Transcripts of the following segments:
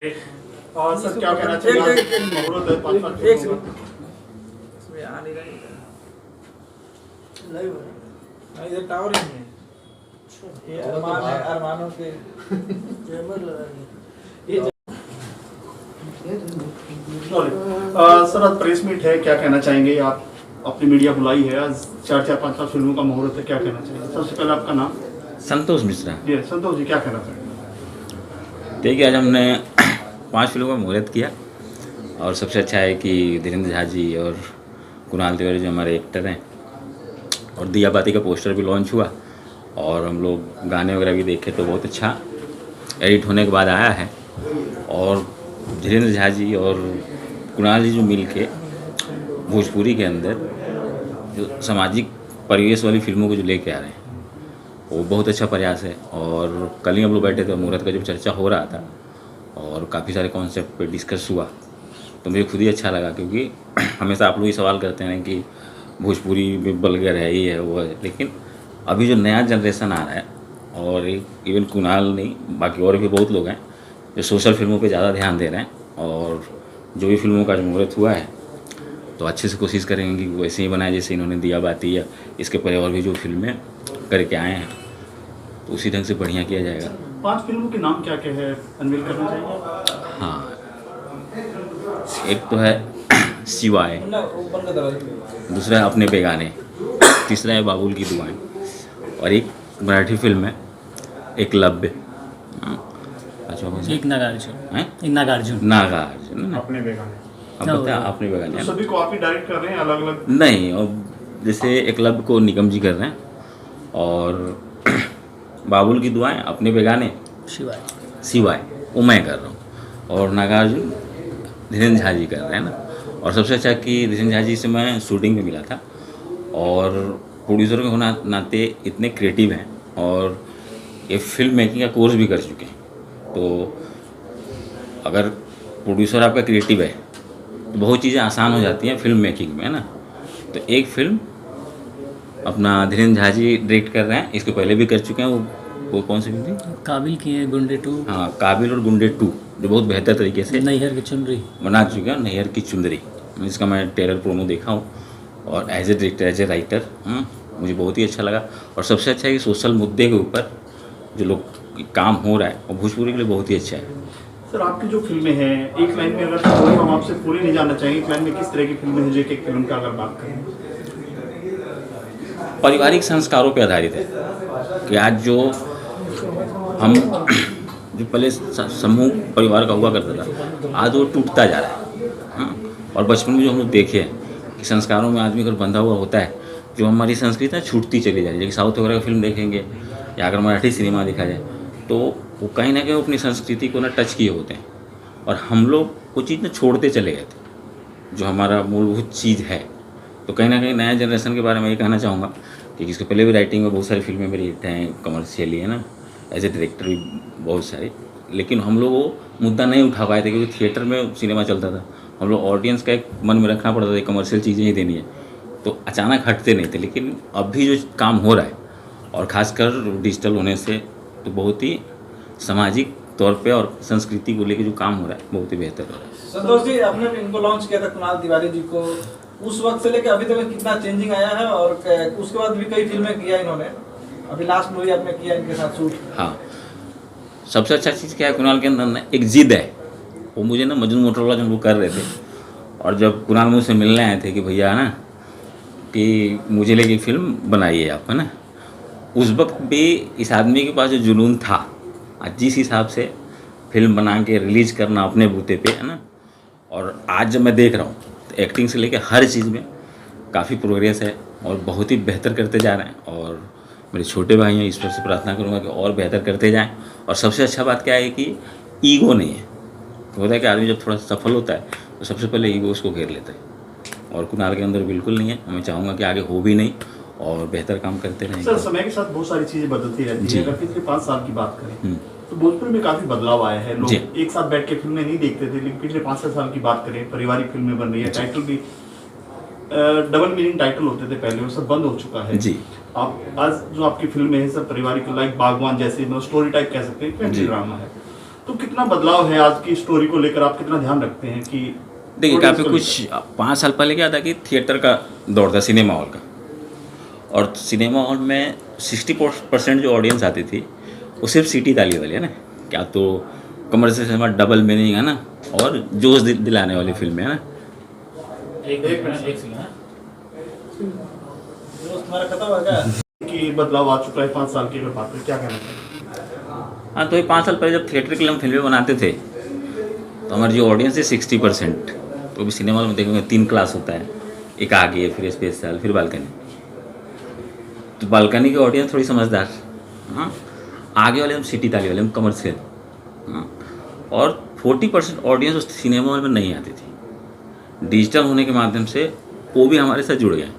और सर क्या कहना चाहिए मुहूर्त है 5 लाख एक सेकंड इसमें आ नहीं रहा लाइव है इधर टावर ही नहीं है ये अरमान है अरमानों के जैमर लगा सर आज प्रेस मीट है, क्या कहना चाहेंगे आप? अपनी मीडिया बुलाई है, आज 4-5 लाख फिल्मों का मुहूर्त है, क्या कहना चाहेंगे? सबसे पहले आपका नाम? संतोष मिश्रा। जी संतोष जी, क्या कहना चाहेंगे? देखिए, आज हमने 5 फिल्मों का मुहूर्त किया और सबसे अच्छा है कि धीरेन्द्र झा जी और कुणाल तिवारी जो हमारे एक्टर हैं, और दिया बाती का पोस्टर भी लॉन्च हुआ और हम लोग गाने वगैरह भी देखे तो बहुत अच्छा एडिट होने के बाद आया है। और धीरेन्द्र झा जी और कुणाल जी जो मिल के भोजपुरी के अंदर जो सामाजिक परिवेश वाली फिल्मों को जो लेके आ रहे हैं वो बहुत अच्छा प्रयास है। और कल ही हम लोग बैठे थे, मुहूर्त का जब चर्चा हो रहा था और काफ़ी सारे कॉन्सेप्ट पे डिस्कस हुआ तो मुझे खुद ही अच्छा लगा, क्योंकि हमेशा आप लोग ये सवाल करते हैं कि भोजपुरी में बल्गर है, ये है वो है, लेकिन अभी जो नया जनरेशन आ रहा है और इवन कुणाल नहीं बाकी और भी बहुत लोग हैं जो सोशल फिल्मों पे ज़्यादा ध्यान दे रहे हैं। और जो भी फिल्मों का जो मुहूर्त हुआ है तो अच्छे से कोशिश करेंगे कि वैसे ही बनाए जैसे इन्होंने दिया बाती या इसके पहले और भी जो फिल्में करके आए हैं, तो उसी ढंग से बढ़िया किया जाएगा। 5 फिल्मों के नाम क्या क्या है, अनवील करना चाहिए? हाँ, एक तो है शिवाय, दूसरा है अपने बेगाने, तीसरा है बाबुल की दुआएं, और एक मराठी फिल्म है एकलव्य। अच्छा, एक नागार्जुन नागार्जुन अपने बेगाने। अब बताया अपने बेगाने। तो सभी को आप ही डायरेक्ट कर रहे हैं अलग अलग? नहीं, अब जैसे एकलव्य को निगम जी कर रहे हैं और बाबुल की दुआएं अपने बेगाने शिवाय वो मैं कर रहा हूँ, और नागार्जुन धीरेन्द्र झा जी कर रहे हैं ना। और सबसे अच्छा कि धीरेन्द्र झा जी से मैं शूटिंग में मिला था और प्रोड्यूसर के होना नाते इतने क्रिएटिव हैं और ये फिल्म मेकिंग का कोर्स भी कर चुके हैं। तो अगर प्रोड्यूसर आपका क्रिएटिव है तो बहुत चीज़ें आसान हो जाती हैं फिल्म मेकिंग में, है ना। तो एक फिल्म अपना धीरेन्द्र झा जी डायरेक्ट कर रहे हैं, इसके पहले भी कर चुके हैं। वो कौन सी फिल्म थी? काबिल की है, गुंडे 2। हाँ, काबिल और गुंडे 2 जो बहुत बेहतर तरीके से नैहर की चुनरी बना चुके हैं। नैहर की चुंदरी, इसका मैं ट्रेलर प्रोमो देखा हूँ और as a director as a writer मुझे बहुत ही अच्छा लगा। और सबसे अच्छा है कि सोशल मुद्दे के ऊपर जो लोग काम हो रहा है और भोजपुरी के लिए बहुत ही अच्छा है। सर आपकी जो फिल्में हैं, एक लाइन में अगर हम आपसे पूरी नहीं जानना चाहेंगे, एक लाइन में किस तरह की फिल्में हैं जो एक फिल्म का अगर बात करें? पारिवारिक संस्कारों पर आधारित है कि आज जो हम जो पहले समूह परिवार का हुआ करता था आज वो टूटता जा रहा है। और बचपन में जो हम लोग देखे हैं कि संस्कारों में आदमी अगर बंधा हुआ होता है, जो हमारी संस्कृति है छूटती चली जा रही है। जैसे साउथ वगैरह की फिल्म देखेंगे या अगर मराठी सिनेमा देखा जाए तो वो कहीं ना कहीं अपनी संस्कृति को ना टच किए होते हैं और हम लोग वो चीज़ ना छोड़ते चले गए थे जो हमारा मूलभूत चीज़ है। तो कहीं ना कहीं नया जनरेशन के बारे में ये कहना चाहूँगा कि इसके पहले भी राइटिंग में बहुत सारी फिल्में मेरी हिट हैं, कमर्शियली, है ना, एज ए डायरेक्टर भी बहुत सारी, लेकिन हम लोग वो मुद्दा नहीं उठा पाए थे क्योंकि थिएटर में सिनेमा चलता था। हम लोग ऑडियंस का एक मन में रखना पड़ता था, कमर्शियल चीज़ें ही देनी है, तो अचानक हटते नहीं थे। लेकिन अभी जो काम हो रहा है और ख़ासकर डिजिटल होने से तो बहुत ही सामाजिक तौर पे और संस्कृति को लेकर जो काम हो रहा है बहुत ही बेहतर हो रहा है। संतोष जी, आपने इनको लॉन्च किया था कुणाल तिवारी जी को, उस वक्त से लेकर अभी तक कितना चेंजिंग आया है? और उसके बाद भी कई फिल्में किया इन्होंने, अभी लास्ट मूवी आपने किया इनके साथ शूट। हाँ, सबसे अच्छा चीज़ क्या है कुणाल के अंदर ना, एक जिद है। वो मुझे ना मजनू मोटरवाला जो हम लोग कर रहे थे और जब कुणाल मुझसे मिलने आए थे कि भैया ना कि मुझे लेके फिल्म बनाइए आप, है ना, उस वक्त भी इस आदमी के पास जो जुनून था, जिस हिसाब से फिल्म बना के रिलीज करना अपने बूते पे, है ना, और आज जब मैं देख रहा हूँ तो एक्टिंग से लेकर हर चीज़ में काफ़ी प्रोग्रेस है और बहुत ही बेहतर करते जा रहे हैं। और मेरे छोटे भाई हैं, ईश्वर से प्रार्थना करूँगा कि और बेहतर करते जाएं। और सबसे अच्छा बात क्या है कि ईगो नहीं है। होता है कि आदमी जब थोड़ा सफल होता है तो सबसे पहले ईगो उसको घेर लेता है, और कुणाल के अंदर बिल्कुल नहीं है। मैं चाहूँगा कि आगे हो भी नहीं और बेहतर काम करते रहें। सर समय के साथ बहुत सारी चीज़ें बदलती रहती हैं। अगर पिछले 5 साल की बात करें तो भोजपुर में काफ़ी बदलाव आया है। लोग एक साथ बैठ के फिल्में नहीं देखते थे, लेकिन पिछले 5-6 साल की बात करें, पारिवारिक फिल्में बन रही है, टाइटल भी डबल मीनिंग टाइटल होते थे पहले, वो सब बंद हो चुका है जी। आप आज जो आपकी फिल्में हैं सब पारिवारिक, लाइक बागवान जैसे स्टोरी टाइप कह सकते हैं, ड्रामा है, तो कितना बदलाव है आज की स्टोरी को लेकर, आप कितना ध्यान रखते हैं कि देखिए काफ़ी कुछ 5 साल पहले क्या था कि थिएटर का दौर था सिनेमा हॉल का, और सिनेमा हॉल में 60% जो ऑडियंस आती थी वो सिर्फ सीटी ताली वाली है ना, क्या तो कमर्शियल सिनेमा डबल मीनिंग है ना, और जोश दिलाने वाली फिल्में है ना। एक सेकंड दोस्त तुम्हारा खत्म हो गया कि बदलाव आ चुका है 5 साल की अगर बात करें, क्या कहना चाहिए? हाँ, तो ये 5 साल पहले जब थिएटर के लिए हम फिल्में बनाते थे तो हमारी जो ऑडियंस है 60%, तो अभी सिनेमा में देखेंगे 3 क्लास होता है, एक आगे फिर स्पेशल फिर बालकनी। तो बालकनी की ऑडियंस थोड़ी समझदार, हाँ, आगे वाले हम सिटी ताली वाले हम कमर्शियल, हाँ, और 40% ऑडियंस उस सिनेमा हॉल में नहीं आती थी। डिजिटल होने के माध्यम से वो भी हमारे साथ जुड़ गए।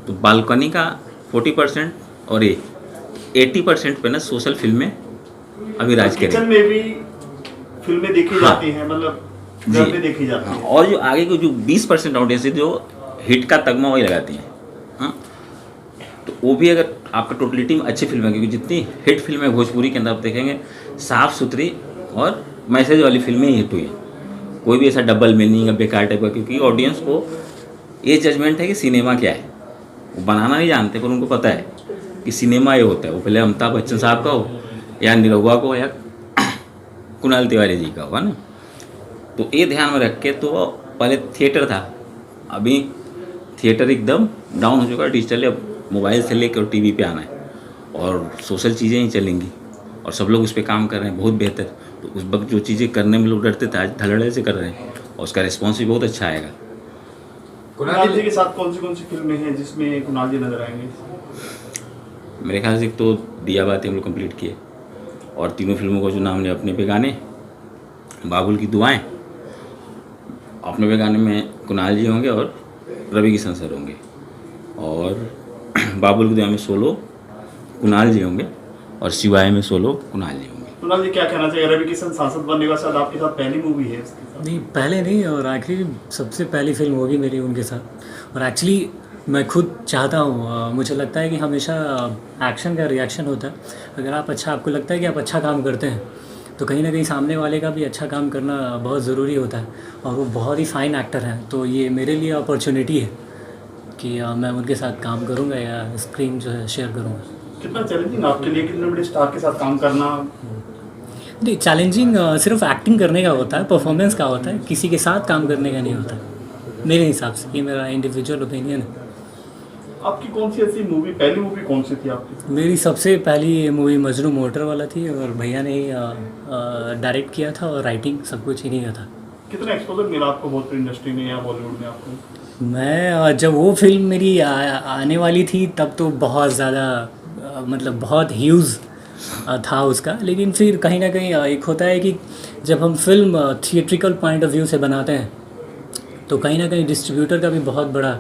तो बालकनी का 40% और ये 80% पे ना सोशल फिल्में अभी राज किचन करें। में भी फिल्में देखी हाँ। जाती हैं, मतलब घर जी। में देखी जाती हैं। और जो आगे की जो 20% ऑडियंस है जो हिट का तगमा वही लगाती है, हाँ, तो वो भी अगर आपका टोटलिटी में अच्छी फिल्म है, क्योंकि जितनी हिट फिल्म है भोजपुरी के अंदर आप देखेंगे साफ़ सुथरी और मैसेज वाली फिल्में ही हिट हुई हैं। कोई भी ऐसा डबल मीनिंग या बेकार टाइप का, क्योंकि ऑडियंस को ये जजमेंट है कि सिनेमा क्या है, वो बनाना नहीं जानते, पर उनको पता है कि सिनेमा ये होता है। वो भले अमिताभ बच्चन साहब का हो या निरहुआ को या कुणाल तिवारी जी का होगा ना। तो ये ध्यान में रख के तो पहले थिएटर था, अभी थिएटर एकदम डाउन हो चुका है, डिजिटल अब मोबाइल से लेकर टीवी पे आना है और सोशल चीज़ें ही चलेंगी और सब लोग उस पर काम कर रहे हैं बहुत बेहतर। तो उस वक्त जो चीज़ें करने में लोग डरते थे आज धड़ल्ले से कर रहे हैं और उसका रिस्पॉन्स भी बहुत अच्छा आएगा। कुणाल जी के साथ कौन सी फिल्में हैं जिसमें कुणाल जी नजर आएंगे? मेरे ख्याल से एक तो दिया बाती हम लोग कंप्लीट किए, और तीनों फिल्मों का जो नाम लिया अपने पे गाने, बाबुल की दुआएं, अपने पे गाने में कुणाल जी होंगे और रवि किशन सर होंगे, और बाबुल की दुआ में सोलो कुणाल जी होंगे और शिवाय में सोलो कुणाल जी होंगे। कुणाल जी क्या कहना चाहिए? रवि किशन सांसद बनने के बाद आपके साथ पहली मूवी है इसके साथ? नहीं, पहले नहीं और आखिरी सबसे पहली फिल्म होगी मेरी उनके साथ। और एक्चुअली मैं खुद चाहता हूँ, मुझे लगता है कि हमेशा एक्शन का रिएक्शन होता है। अगर आप आपको लगता है कि आप अच्छा काम करते हैं तो कहीं ना कहीं सामने वाले का भी अच्छा काम करना बहुत ज़रूरी होता है, और वो बहुत ही फाइन एक्टर हैं। तो ये मेरे लिए अपॉर्चुनिटी है कि मैं उनके साथ काम करूँगा या स्क्रीन जो है शेयर करूँगा। कितना चैलेंजिंग आपके लिए कितने बड़े स्टार के साथ काम करना? नहीं, चैलेंजिंग सिर्फ एक्टिंग करने का होता है, परफॉर्मेंस का होता है, किसी के साथ काम करने का नहीं होता मेरे हिसाब से। ये मेरा इंडिविजुअल ओपिनियन है। आपकी कौन सी ऐसी मूवी, पहली मूवी कौन सी थी आपकी? मेरी सबसे पहली मूवी मजनू मोटर वाला थी, और भैया ने ही डायरेक्ट किया था और राइटिंग सब कुछ इन्हीं का था। कितना एक्सपोजर मिला आपको भोजपुरी इंडस्ट्री में या बॉलीवुड में आपको? मैं जब वो फिल्म मेरी आने वाली थी तब तो बहुत ज़्यादा मतलब बहुत ह्यूज था उसका, लेकिन फिर कहीं ना कहीं एक होता है कि जब हम film theatrical point of view से बनाते हैं तो कहीं ना कहीं डिस्ट्रीब्यूटर का भी बहुत बड़ा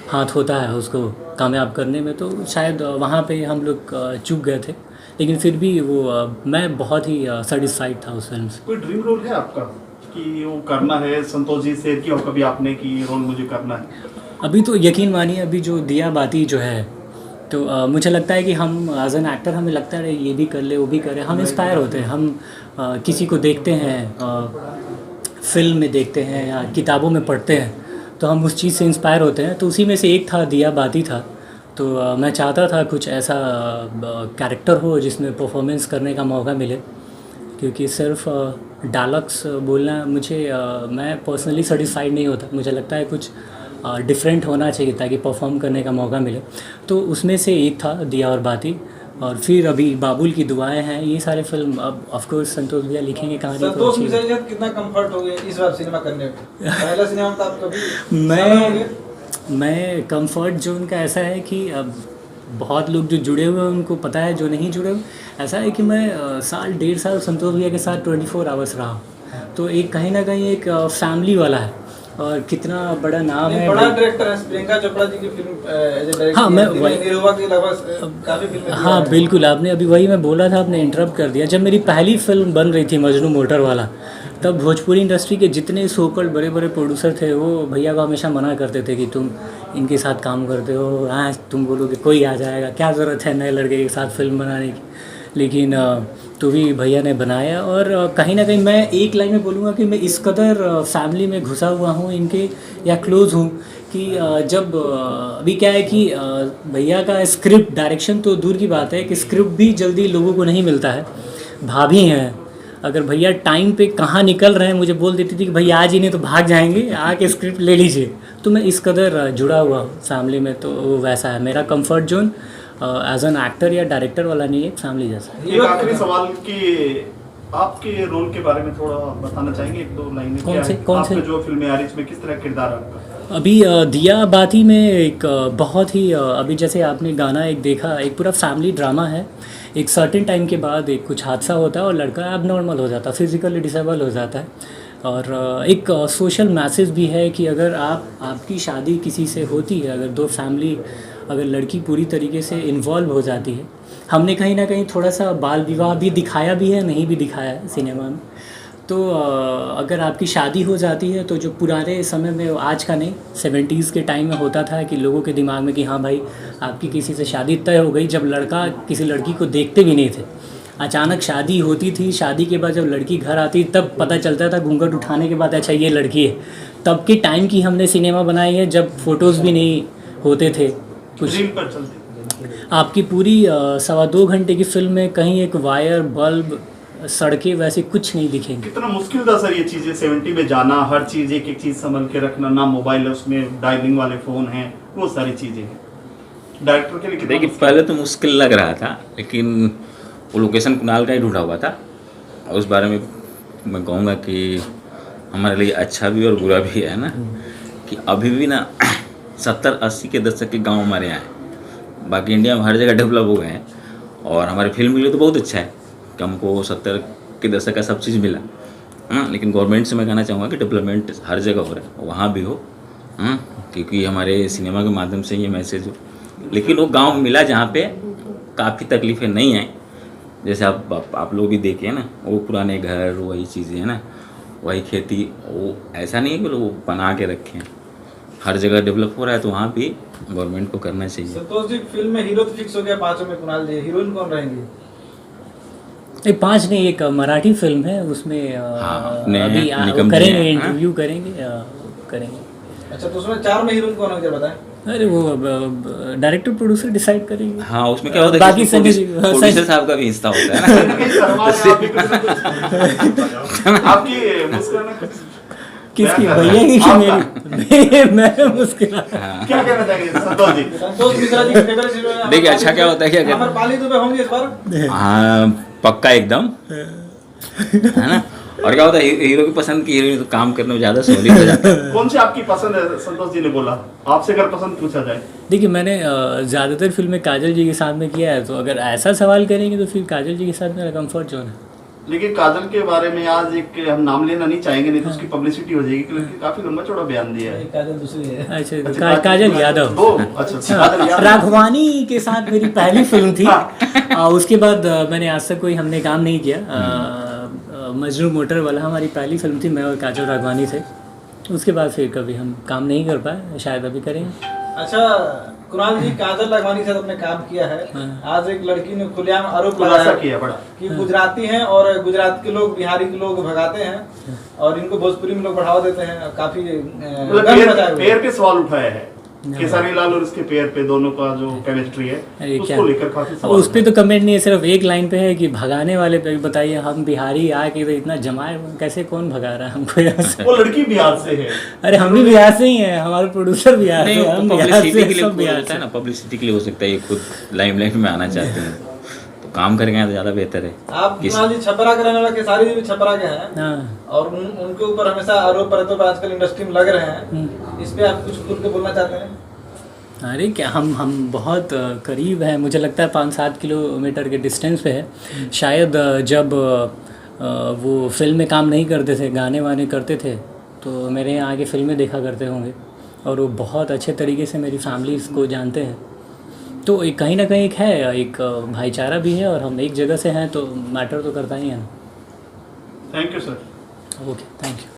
हाथ होता है उसको कामयाब करने में। तो शायद वहाँ पे हम लोग चूक गए थे, लेकिन फिर भी वो मैं बहुत ही सेटिस्फाइड था उस फिल्म से। कोई ड्रीम रोल है आपका कि वो करना है? संतोष जी से किया हो कभी आपने कि रोल मुझे करना है? अभी तो यकीन मानिए, अभी जो दिया बाती जो है तो मुझे लगता है कि हम एज एन एक्टर हमें लगता है ये भी कर ले वो भी करें, हम इंस्पायर होते हैं। हम किसी को देखते हैं, फिल्म में देखते हैं या किताबों में पढ़ते हैं, तो हम उस चीज़ से इंस्पायर होते हैं। तो उसी में से एक था दिया बाती था। तो मैं चाहता था कुछ ऐसा कैरेक्टर हो जिसमें परफॉर्मेंस करने का मौका मिले, क्योंकि सिर्फ डायलॉग्स बोलना मुझे मैं पर्सनली सेटिस्फाइड नहीं होता। मुझे लगता है कुछ डिफरेंट होना चाहिए ताकि परफॉर्म करने का मौका मिले। तो उसमें से एक था दिया और बाती, और फिर अभी बाबुल की दुआएं हैं। ये सारे फिल्म अब ऑफ कोर्स संतोष भैया लिखेंगे कहानी। संतोष मिश्रा जी कितना कंफर्ट हो गया इस बार सिनेमा करने में? पहला सिनेमा में आप कभी मैं कंफर्ट जोन का ऐसा है कि अब बहुत लोग जो जुड़े हुए हैं उनको पता है, जो नहीं जुड़े हुए ऐसा है कि मैं साल 1.5 साल संतोष भैया के साथ 24 आवर्स रहा। तो एक कहीं ना कहीं एक फैमिली वाला है, और कितना बड़ा नाम है। बड़ा डायरेक्टर है प्रियंका चोपड़ा जी की फिल्म एज ए डायरेक्टर। हाँ, मैं निरहुआ के अलावा काफी फिल्में। हाँ बिल्कुल, आपने अभी वही मैं बोला था, आपने इंटरप्ट कर दिया। जब मेरी पहली फिल्म बन रही थी मजनू मोटर वाला, तब भोजपुरी इंडस्ट्री के जितने सोकल्ड बड़े बड़े प्रोड्यूसर थे वो भैया को हमेशा मना करते थे कि तुम इनके साथ काम करते हो, हाँ तुम बोलोगे कोई आ जाएगा, क्या ज़रूरत है नए लड़के के साथ फिल्म बनाने की। लेकिन तो भी भैया ने बनाया। और कहीं ना कहीं मैं एक लाइन में बोलूँगा कि मैं इस कदर फैमिली में घुसा हुआ हूँ इनके, या क्लोज़ हूँ कि जब अभी क्या है कि भैया का स्क्रिप्ट डायरेक्शन तो दूर की बात है कि स्क्रिप्ट भी जल्दी लोगों को नहीं मिलता है। भाभी हैं, अगर भैया टाइम पे कहाँ निकल रहे हैं मुझे बोल देती थी कि भैया आज ही नहीं तो भाग जाएंगे, आके स्क्रिप्ट ले लीजिए। तो मैं इस कदर जुड़ा हुआ हूँ फैमिली में, तो वैसा है मेरा comfort zone. As an actor या डायरेक्टर वाला नहीं है, फैमिली जैसा। एक आखिरी सवाल कि आपके रोल के बारे में थोड़ा बताना चाहेंगे, एक दो लाइनें? कौन से जो फिल्में आ रही इसमें किस तरह किरदार आपका? अभी दिया बाती में एक बहुत ही अभी जैसे आपने गाना एक देखा, एक पूरा फैमिली ड्रामा है। एक सर्टेन टाइम के बाद एक कुछ हादसा होता है और लड़का एबनॉर्मल हो जाता है, फिजिकली डिसेबल हो जाता है। और एक सोशल मैसेज भी है कि अगर आपकी शादी किसी से होती है, अगर दो फैमिली, अगर लड़की पूरी तरीके से इन्वॉल्व हो जाती है, हमने कहीं ना कहीं थोड़ा सा बाल विवाह भी दिखाया भी है, नहीं भी दिखाया है सिनेमा में। तो अगर आपकी शादी हो जाती है तो जो पुराने समय में, आज का नहीं, 70s के टाइम में होता था कि लोगों के दिमाग में कि हाँ भाई आपकी किसी से शादी तय हो गई, जब लड़का किसी लड़की को देखते भी नहीं थे, अचानक शादी होती थी। शादी के बाद जब लड़की घर आती तब पता चलता था घूंघट उठाने के बाद, अच्छा ये लड़की है। तब के टाइम की हमने सिनेमा बनाई है जब फ़ोटोज़ भी नहीं होते थे कुछ। पर चलते आपकी पूरी 2.25 घंटे की फिल्म में कहीं एक वायर, बल्ब, सड़कें वैसे कुछ नहीं दिखेंगे। कितना मुश्किल था सर ये चीजें, 70 में जाना, हर चीज एक एक चीज संभल के रखना, ना मोबाइल है उसमें, डायलिंग वाले फोन हैं, वो सारी चीजें हैं डायरेक्टर के लिए कितना देखिए पहले तो मुश्किल लग रहा था, लेकिन वो लोकेशन कुणाल का ही ढूंढा हुआ था। और उस बारे में मैं कहूँगा कि हमारे लिए अच्छा भी और बुरा भी है ना, कि अभी भी ना 70-80 के दशक के गांव हमारे यहाँ हैं। बाकी इंडिया में हर जगह डेवलप हो गए हैं और हमारे फिल्म के लिए तो बहुत अच्छा है कि हमको 70 के दशक का सब चीज़ मिला। हाँ, लेकिन गवर्नमेंट से मैं कहना चाहूँगा कि डेवलपमेंट हर जगह हो रहा है, वहाँ भी हो। हाँ, क्योंकि हमारे सिनेमा के माध्यम से ये मैसेज हो। लेकिन वो गांव मिला जहाँ पे काफ़ी तकलीफ़ें नहीं हैं, जैसे आप लोग भी देखे ना, वो पुराने घर, वही चीज़ें हैं ना, वही खेती, वो ऐसा नहीं है कि वो बना के रखें। हर जगह डेवलप हो रहा है, तो वहाँ भी गवर्नमेंट को करना चाहिए। संतोष जी, फिल्म में हीरो तो फिक्स हो गया, 5 में कुणाल जी, हीरोइन कौन रहेंगी? 5 नहीं, एक मराठी फिल्म है उसमें अभी करेंगे, इंटरव्यू करेंगे। अच्छा, तो उसमें 4 में हीरोइन कौन होगी बताएं? अरे वो डायरेक्टर प्रोड्यूसर डिसाइड करेंगे। हाँ, उसमें क्या होता है, बाकी प्रोड्यूसर साहब का भी हिस्सा होता है ना। आपकी मुस्कुराना किसकी, भैया की कि मेरी? मैं मुस्कुरा। क्या कहना चाहेंगे संतोष जी? संतोष मिश्रा जी की फेवरेट हीरो है। देखिए अच्छा क्या होता है, क्या अमरपाली दुबे होंगे इस बार? हाँ, पक्का एकदम, है ना। और क्या होता है, हीरो की पसंद की हीरोइन तो काम करने में ज़्यादा सहूलियत हो जाता है। कौन सी आपकी पसंद है? संतोष जी ने बोला, आपसे अगर पसंद पूछा जाए। देखिए मैंने ज़्यादातर फिल्में काजल जी के साथ में किया है, तो अगर ऐसा सवाल करेंगे तो फिर काजल जी के साथ मेरा कंफर्ट जोन है। लेकिन काजल के बारे में आज एक हम नाम लेना नहीं चाहेंगे, नहीं तो उसकी पब्लिसिटी हो जाएगी, क्योंकि काफी लंबा चौड़ा बयान दिया है। काजल दूसरी है। अच्छा, काजल यादव। अच्छा, राघवानी के साथ मेरी पहली फिल्म थी। उसके बाद मैंने आज तक कोई हमने काम नहीं किया। मजनू मोटर वाला हमारी पहली फिल्म थी, मैं और काजल राघवानी थे। उसके बाद फिर कभी हम काम नहीं कर पाए, शायद अभी करेंगे। अच्छा कुणाल जी, काजल राघवानी के साथ आपने काम किया है। आज एक लड़की ने खुलेआम आरोप लगाया कि गुजराती हैं और गुजरात के लोग बिहारी के लोग भगाते हैं और इनको भोजपुरी में लोग बढ़ावा देते हैं। काफी पेड़ पे सवाल उठाया है खेसारी लाल और इसके पेयर पे, दोनों का जो केमिस्ट्री है उसको लेकर काफी सवाल। उस पे तो कमेंट नहीं है, सिर्फ एक लाइन पे है कि भगाने वाले पे बताइए, हम बिहारी आके तो इतना जमाए, कैसे कौन भगा रहा है हमको यहाँ से? वो लड़की बिहार से है। अरे हम भी बिहार से ही हैं, हमारे प्रोड्यूसर बिहार से, हम बिहार से, सब बिहार से। ना पब्लिसिटी के लिए हो सकता है ये खुद लाइमलाइट में आना चाहते हैं, तो काम करेंगे तो ज़्यादा बेहतर है। आप कुणाल जी छपरा के रहने वाले, खेसारी जी भी छपरा के हैं और उनके ऊपर हमेशा आरोप प्रत्यारोप आजकल इंडस्ट्री में लग रहे हैं, इस पे आप कुछ खुल के बोलना चाहते हैं? अरे क्या, हम बहुत करीब हैं, मुझे लगता है 5-7 किलोमीटर के डिस्टेंस पे है। शायद जब वो फिल्म में काम नहीं करते थे, गाने वाने करते थे, तो मेरे यहाँ आके फिल्में देखा करते होंगे और वो बहुत अच्छे तरीके से मेरी फैमिली को जानते हैं। तो एक कहीं ना कहीं एक भाईचारा भी है और हम एक जगह से हैं, तो मैटर तो करता ही है ना। Thank you sir. Okay, thank you.